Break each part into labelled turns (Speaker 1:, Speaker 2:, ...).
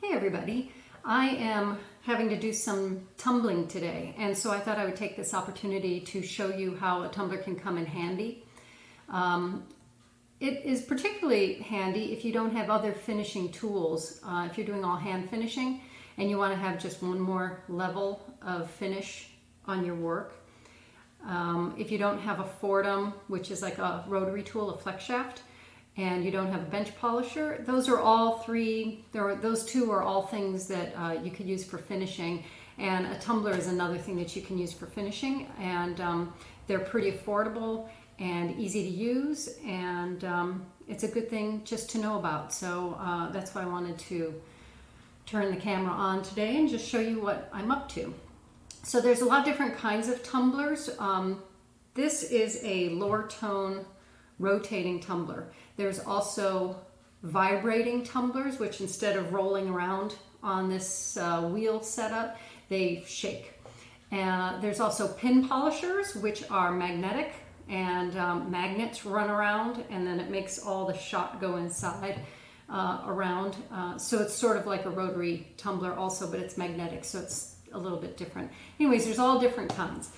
Speaker 1: Hey everybody, I am having to do some tumbling today, and so I thought I would take this opportunity to show you how a tumbler can come in handy. It is particularly handy if you don't have other finishing tools. If you're doing all hand finishing and you want to have just one more level of finish on your work. If you don't have a Fordham, which is like a rotary tool, a flex shaft, and you don't have a bench polisher, those are all three, those two are all things that you could use for finishing, and a tumbler is another thing that you can use for finishing, and they're pretty affordable and easy to use, and it's a good thing just to know about. So that's why I wanted to turn the camera on today and just show you what I'm up to. So there's a lot of different kinds of tumblers. This is a lower tone rotating tumbler. There's also vibrating tumblers, which instead of rolling around on this wheel setup, they shake. There's also pin polishers, which are magnetic, and magnets run around, and then it makes all the shot go inside around. So it's sort of like a rotary tumbler also, but it's magnetic, so it's a little bit different. Anyways, there's all different kinds.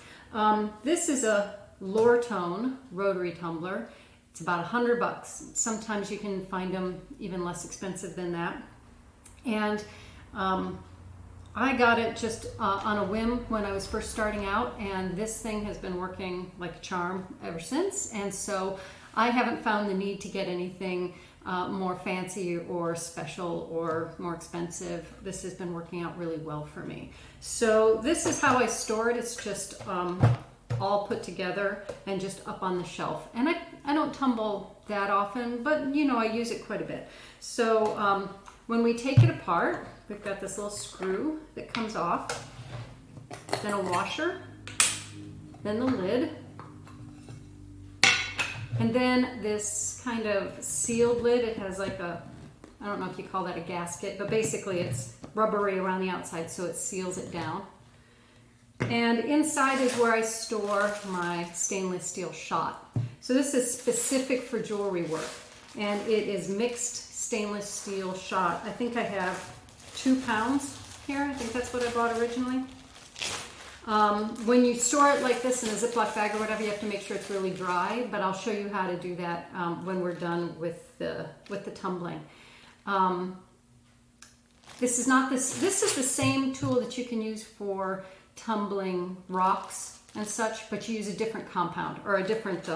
Speaker 1: This is a lower tone rotary tumbler. It's about $100. Sometimes you can find them even less expensive than that. And I got it just on a whim when I was first starting out, and this thing has been working like a charm ever since. And so I haven't found the need to get anything more fancy or special or more expensive. This has been working out really well for me. So this is how I store it. It's just all put together and just up on the shelf. And I don't tumble that often, but you know, I use it quite a bit. So when we take it apart, we've got this little screw that comes off, then a washer, then the lid, and then this kind of sealed lid. It has like a, I don't know if you call that a gasket, but basically it's rubbery around the outside, so it seals it down. And inside is where I store my stainless steel shot. So this is specific for jewelry work, and it is mixed stainless steel shot. I think I have 2 pounds here. I think that's what I bought originally. When you store it like this in a Ziploc bag or whatever, you have to make sure it's really dry, but I'll show you how to do that when we're done with the tumbling. This is the same tool that you can use for tumbling rocks and such, but you use a different compound or a different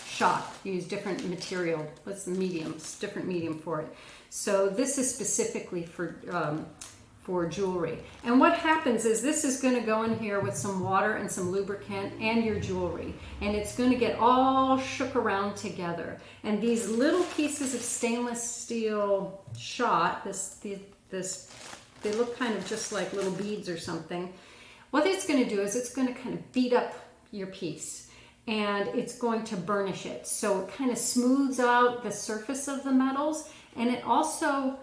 Speaker 1: shot. You use different material. What's the mediums? Different medium for it. So this is specifically for jewelry. And what happens is this is going to go in here with some water and some lubricant and your jewelry, and it's going to get all shook around together. And these little pieces of stainless steel shot, they look kind of just like little beads or something. What it's going to do is it's going to kind of beat up your piece, and it's going to burnish it. So it kind of smooths out the surface of the metals, and it also,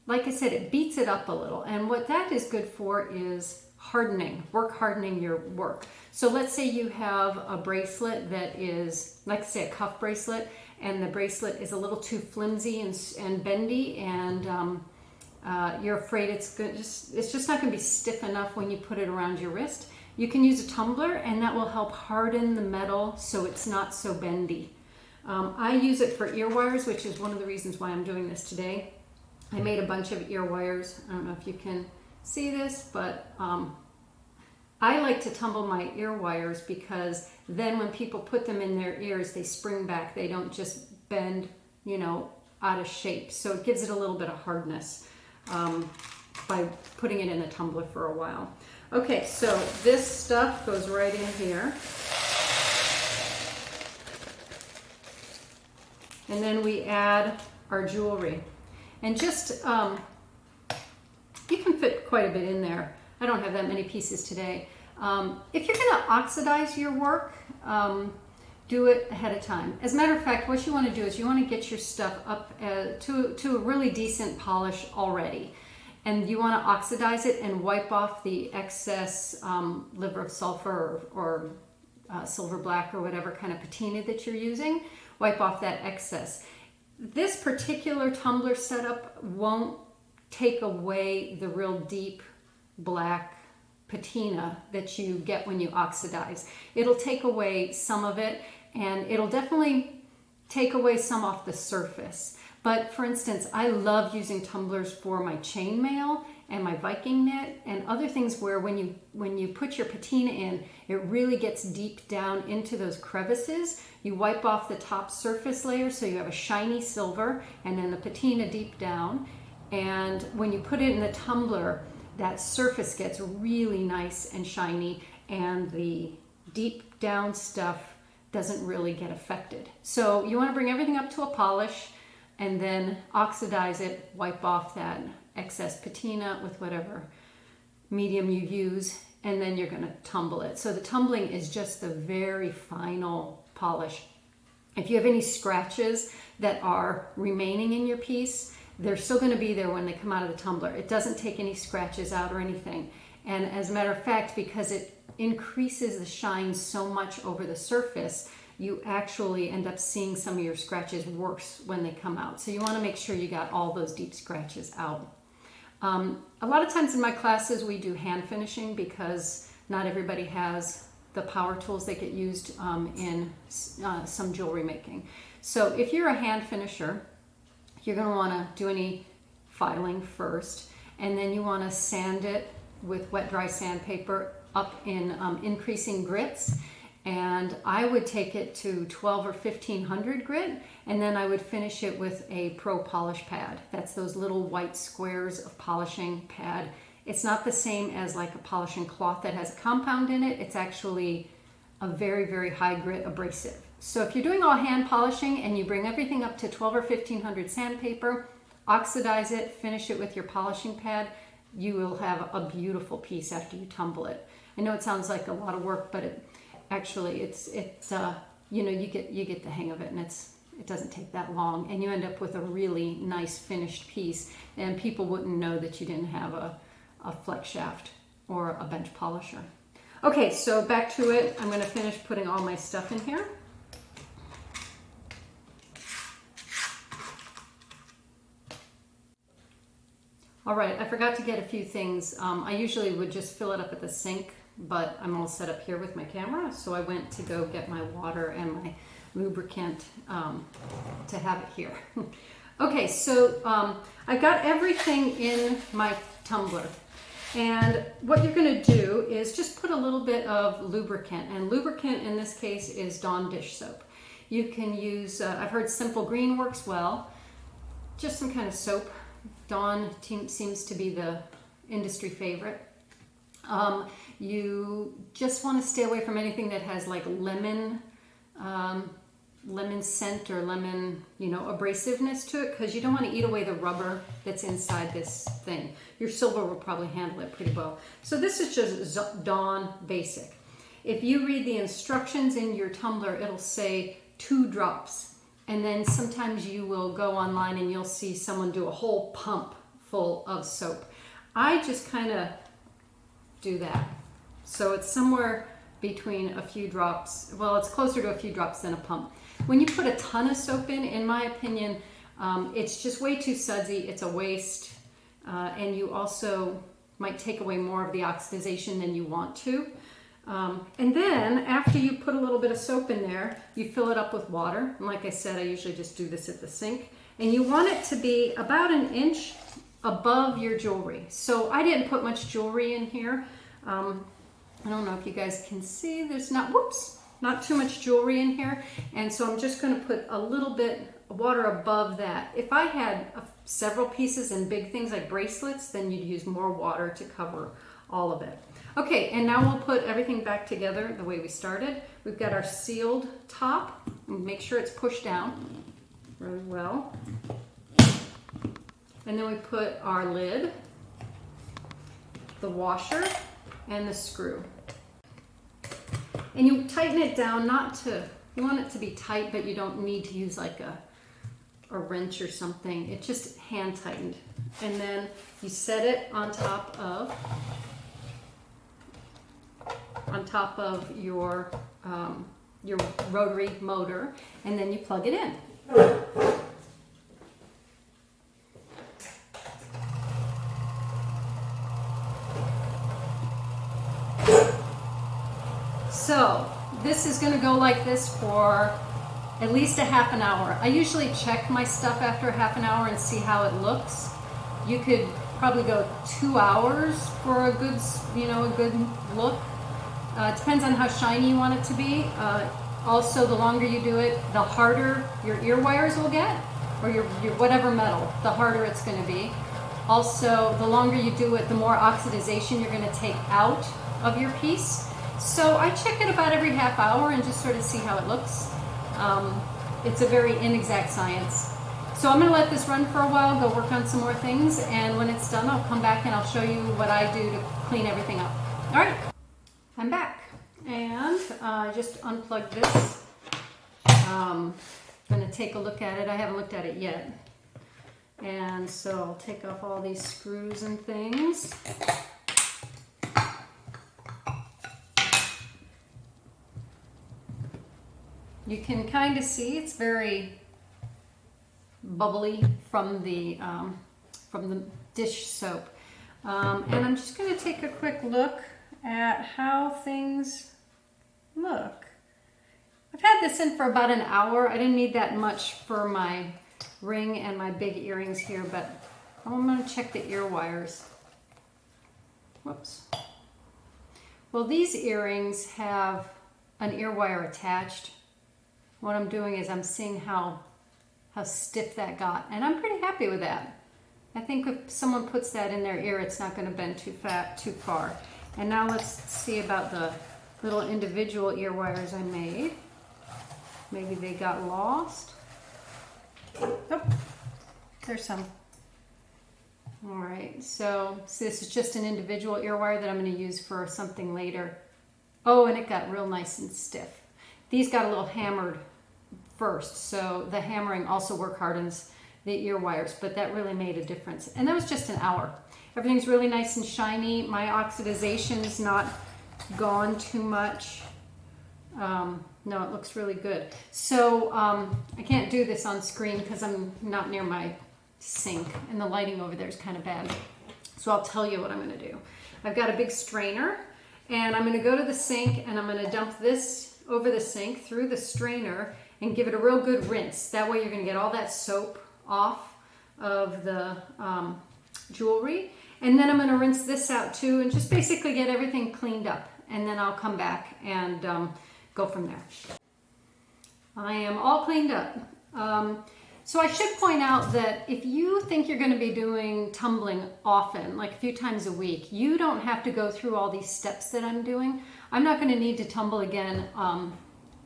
Speaker 1: like I said, it beats it up a little. And what that is good for is hardening your work. So let's say you have a bracelet that is, like say, a cuff bracelet, and the bracelet is a little too flimsy and bendy, and you're afraid it's just not going to be stiff enough when you put it around your wrist. You can use a tumbler, and that will help harden the metal so it's not so bendy. I use it for ear wires, which is one of the reasons why I'm doing this today. I made a bunch of ear wires. I don't know if you can see this, but I like to tumble my ear wires because then when people put them in their ears, they spring back. They don't just bend, you know, out of shape. So it gives it a little bit of hardness by putting it in a tumbler for a while. Okay, so this stuff goes right in here. And then we add our jewelry. And just, you can fit quite a bit in there. I don't have that many pieces today. If you're going to oxidize your work, do it ahead of time. As a matter of fact, what you want to do is you want to get your stuff up to a really decent polish already. And you want to oxidize it and wipe off the excess liver of sulfur or silver black or whatever kind of patina that you're using. Wipe off that excess. This particular tumbler setup won't take away the real deep black patina that you get when you oxidize. It'll take away some of it, and it'll definitely take away some off the surface. But for instance, I love using tumblers for my chainmail and my Viking knit and other things where when you put your patina in, it really gets deep down into those crevices. You wipe off the top surface layer so you have a shiny silver, and then the patina deep down. And when you put it in the tumbler, that surface gets really nice and shiny, and the deep down stuff doesn't really get affected. So you want to bring everything up to a polish and then oxidize it, wipe off that excess patina with whatever medium you use, and then you're going to tumble it. So the tumbling is just the very final polish. If you have any scratches that are remaining in your piece, they're still going to be there when they come out of the tumbler. It doesn't take any scratches out or anything. And as a matter of fact, because it increases the shine so much over the surface, you actually end up seeing some of your scratches worse when they come out. So you want to make sure you got all those deep scratches out. A lot of times in my classes we do hand finishing because not everybody has the power tools that get used in some jewelry making. So if you're a hand finisher, you're going to want to do any filing first, and then you want to sand it with wet dry sandpaper up in increasing grits. And I would take it to 12 or 1500 grit, and then I would finish it with a pro polish pad. That's those little white squares of polishing pad. It's not the same as like a polishing cloth that has a compound in it. It's actually a very, very high grit abrasive. So if you're doing all hand polishing and you bring everything up to 12 or 1500 sandpaper, oxidize it, finish it with your polishing pad, you will have a beautiful piece after you tumble it. I know it sounds like a lot of work, but actually it's you know, you get the hang of it, and it doesn't take that long, and you end up with a really nice finished piece, and people wouldn't know that you didn't have a flex shaft or a bench polisher. Okay, so back to it. I'm going to finish putting all my stuff in here. All right, I forgot to get a few things. I usually would just fill it up at the sink, but I'm all set up here with my camera, so I went to go get my water and my lubricant to have it here. Okay, so I got everything in my tumbler, and what you're going to do is just put a little bit of lubricant, and lubricant in this case is Dawn dish soap. You can use, I've heard Simple Green works well, just some kind of soap. Dawn seems to be the industry favorite. You just want to stay away from anything that has like lemon scent or lemon, you know, abrasiveness to it, because you don't want to eat away the rubber that's inside this thing. Your silver will probably handle it pretty well. So this is just Dawn Basic. If you read the instructions in your tumbler, it'll say 2 drops. And then sometimes you will go online and you'll see someone do a whole pump full of soap. I just kind of do that. So it's somewhere between a few drops. Well, it's closer to a few drops than a pump. When you put a ton of soap in my opinion, it's just way too sudsy. It's a waste. And you also might take away more of the oxidization than you want to. And then after you put a little bit of soap in there, you fill it up with water. And like I said, I usually just do this at the sink. And you want it to be about 1 inch above your jewelry. So I didn't put much jewelry in here. I don't know if you guys can see, there's not too much jewelry in here. And so I'm just going to put a little bit of water above that. If I had several pieces and big things like bracelets, then you'd use more water to cover all of it. Okay, and now we'll put everything back together the way we started. We've got our sealed top. Make sure it's pushed down really well. And then we put our lid, the washer, and the screw. And you tighten it down, you want it to be tight, but you don't need to use like a wrench or something. It's just hand tightened. And then you set it on top of your rotary motor, and then you plug it in. So this is going to go like this for at least a half an hour. I usually check my stuff after a half an hour and see how it looks. You could probably go 2 hours for a good, a good look. It depends on how shiny you want it to be. Also, the longer you do it, the harder your ear wires will get, or your whatever metal, the harder it's going to be. Also, the longer you do it, the more oxidization you're going to take out of your piece. So I check it about every half hour and just sort of see how it looks. It's a very inexact science. So I'm going to let this run for a while, go work on some more things, and when it's done, I'll come back and I'll show you what I do to clean everything up. All right, I'm back, and I just unplugged this. I'm going to take a look at it. I haven't looked at it yet. And so I'll take off all these screws and things. You can kind of see it's very bubbly from the dish soap. And I'm just going to take a quick look at how things look. I've had this in for about an hour. I didn't need that much for my ring and my big earrings here, but I'm going to check the ear wires. Whoops. Well, these earrings have an ear wire attached. What I'm doing is I'm seeing how stiff that got, and I'm pretty happy with that. I think if someone puts that in their ear, it's not going to bend too far. And now let's see about the little individual ear wires I made. Maybe they got lost. Oh, there's some. All right, so this is just an individual ear wire that I'm going to use for something later. Oh, and it got real nice and stiff. These got a little hammered first, so the hammering also hardens the ear wires, but that really made a difference. And that was just an hour. Everything's really nice and shiny. My oxidization's not gone too much. No, it looks really good. So I can't do this on screen because I'm not near my sink and the lighting over there is kind of bad. So I'll tell you what I'm going to do. I've got a big strainer, and I'm going to go to the sink and I'm going to dump this over the sink through the strainer and give it a real good rinse. That way you're going to get all that soap off of the jewelry. And then I'm going to rinse this out too and just basically get everything cleaned up. And then I'll come back and go from there. I am all cleaned up. So I should point out that if you think you're going to be doing tumbling often, like a few times a week, you don't have to go through all these steps that I'm doing. I'm not going to need to tumble again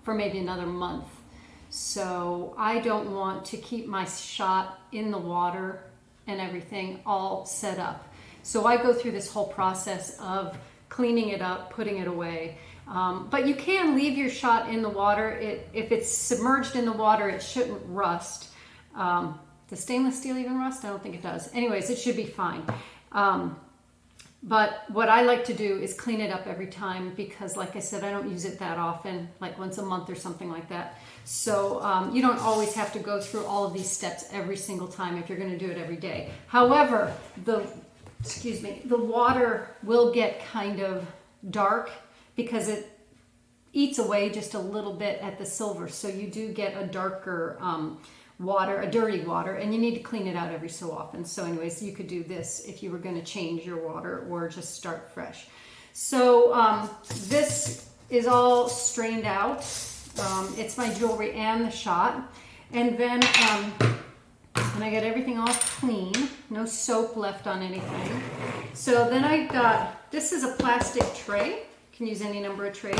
Speaker 1: for maybe another month. So I don't want to keep my shot in the water and everything all set up. So I go through this whole process of cleaning it up, putting it away. But you can leave your shot in the water. If it's submerged in the water, it shouldn't rust. Does stainless steel even rust? I don't think it does. Anyways, it should be fine. But what I like to do is clean it up every time because, like I said, I don't use it that often, like once a month or something like that. So you don't always have to go through all of these steps every single time if you're going to do it every day. However, the water will get kind of dark because it eats away just a little bit at the silver. So you do get a darker water, a dirty water, and you need to clean it out every so often. So anyways, you could do this if you were going to change your water or just start fresh. So this is all strained out. It's my jewelry and the shot. And then when I get everything all clean, no soap left on anything. So then I got, this is a plastic tray. You can use any number of trays.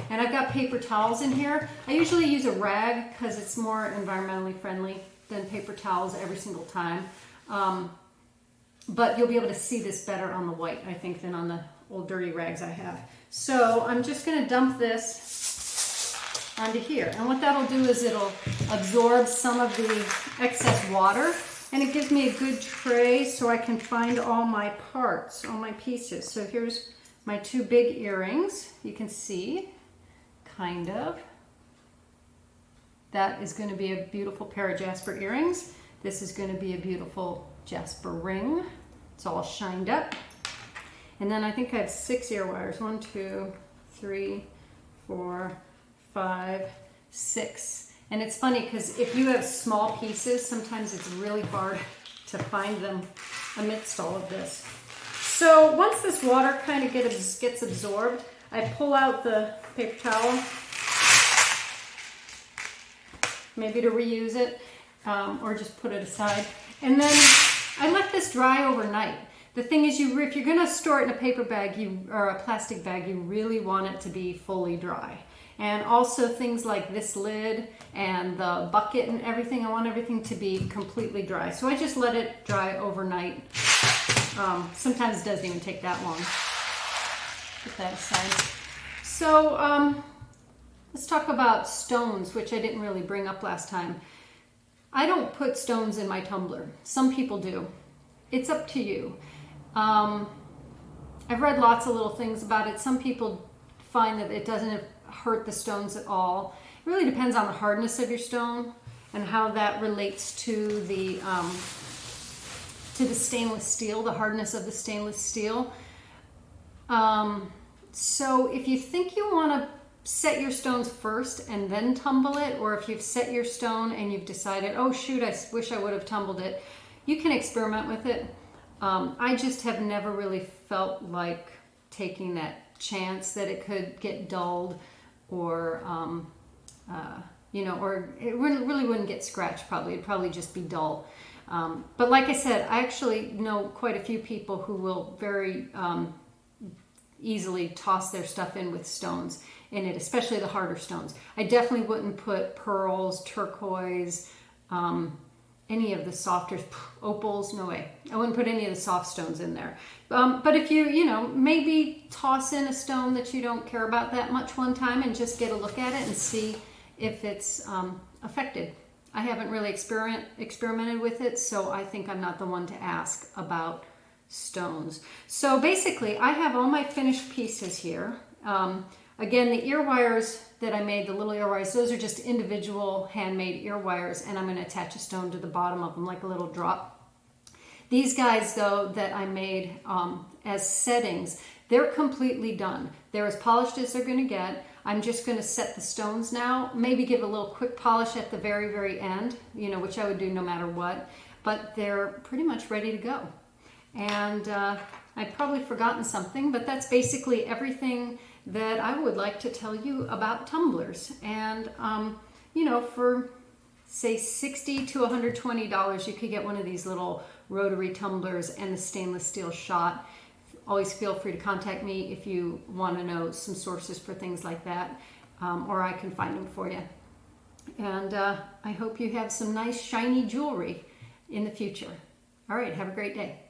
Speaker 1: And I've got paper towels in here. I usually use a rag because it's more environmentally friendly than paper towels every single time. But you'll be able to see this better on the white, I think, than on the old dirty rags I have. So I'm just going to dump this onto here. And what that'll do is it'll absorb some of the excess water. And it gives me a good tray so I can find all my parts, all my pieces. So here's my two big earrings. You can see, kind of. That is going to be a beautiful pair of jasper earrings. This is going to be a beautiful jasper ring. It's all shined up. And then I think I have 6 ear wires. 1, 2, 3, 4, 5, 6. And it's funny because if you have small pieces, sometimes it's really hard to find them amidst all of this. So once this water kind of gets absorbed, I pull out the paper towel, maybe to reuse it, or just put it aside. And then I let this dry overnight. The thing is, if you're going to store it in a paper bag or a plastic bag, you really want it to be fully dry. And also things like this lid and the bucket and everything, I want everything to be completely dry. So I just let it dry overnight. Sometimes it doesn't even take that long. Put that aside. So let's talk about stones, which I didn't really bring up last time. I don't put stones in my tumbler. Some people do. It's up to you. I've read lots of little things about it. Some people find that it doesn't hurt the stones at all. It really depends on the hardness of your stone and how that relates to the stainless steel, the hardness of the stainless steel. So if you think you want to set your stones first and then tumble it, or if you've set your stone and you've decided, oh shoot, I wish I would have tumbled it, you can experiment with it. I just have never really felt like taking that chance that it could get dulled, or or it really wouldn't get scratched. Probably it'd probably just be dull. But like I said, I actually know quite a few people who will very easily toss their stuff in with stones in it, especially the harder stones. I definitely wouldn't put pearls, turquoise, any of the softer opals, no way. I wouldn't put any of the soft stones in there. But if you maybe toss in a stone that you don't care about that much one time and just get a look at it and see if it's affected. I haven't really experimented with it, so I think I'm not the one to ask about stones. So basically, I have all my finished pieces here. Again, the ear wires that I made, the little ear wires, those are just individual handmade ear wires, and I'm going to attach a stone to the bottom of them like a little drop. These guys, though, that I made as settings, they're completely done. They're as polished as they're going to get. I'm just going to set the stones now, maybe give a little quick polish at the very, very end, which I would do no matter what, but they're pretty much ready to go. And I've probably forgotten something, but that's basically everything that I would like to tell you about tumblers. And, for say $60 to $120, you could get one of these little rotary tumblers and the stainless steel shot. Always feel free to contact me if you want to know some sources for things like that, or I can find them for you. And I hope you have some nice shiny jewelry in the future. All right, have a great day.